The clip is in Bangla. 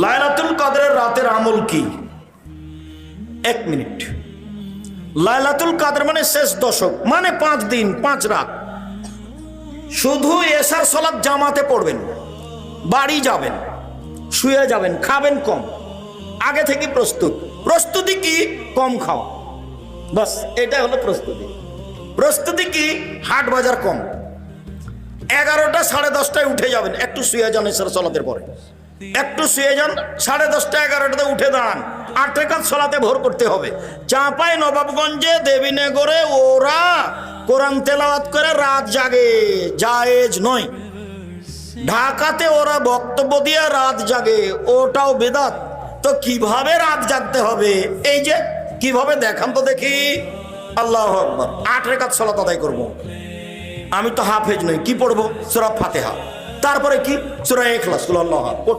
লাইলাতুল কদরের রাতের আমল কি? 1 মিনিট। লাইলাতুল কদর মানে শেষ দশক, মানে 5 দিন 5 রাত। শুধু এশার সালাত জামাতে পড়বেন, বাড়ি যাবেন, শুয়ে যাবেন, খাবেন কম, আগে থেকে প্রস্তুতি কি? কম খাওয়া, বাস এটা হলো প্রস্তুতি। প্রস্তুতি কি? হাট বাজার কম। 11টা 10:30টায় উঠে যাবেন, একটু শুয়ে যান, এশার সালাতের পরে একটু শুয়ে যান, 10:30টা 11টাতে উঠে দাঁড়ান, 8 রাকাত সালাতে ভোর করতে হবে। চাঁপাই নবাবগঞ্জে দেবীনগরে ওরা কোরআন তেলাওয়াত করে রাত জাগে, জায়েজ নয়। ঢাকাতে ওরা বক্তব্য দিয়ে রাত জাগে, ওটাও বেদাত। তো কিভাবে রাত জাগতে হবে? এই যে কিভাবে দেখান তো দেখি। আল্লাহু আকবার। 8 রাকাত সালাত আদায় করব। আমি তো হাফেজ নই, কি পড়বো? সূরা ফাতিহা, তারপরে কি? সূরা ইখলাস, কুল আল্লাহু আহাদ পড়তে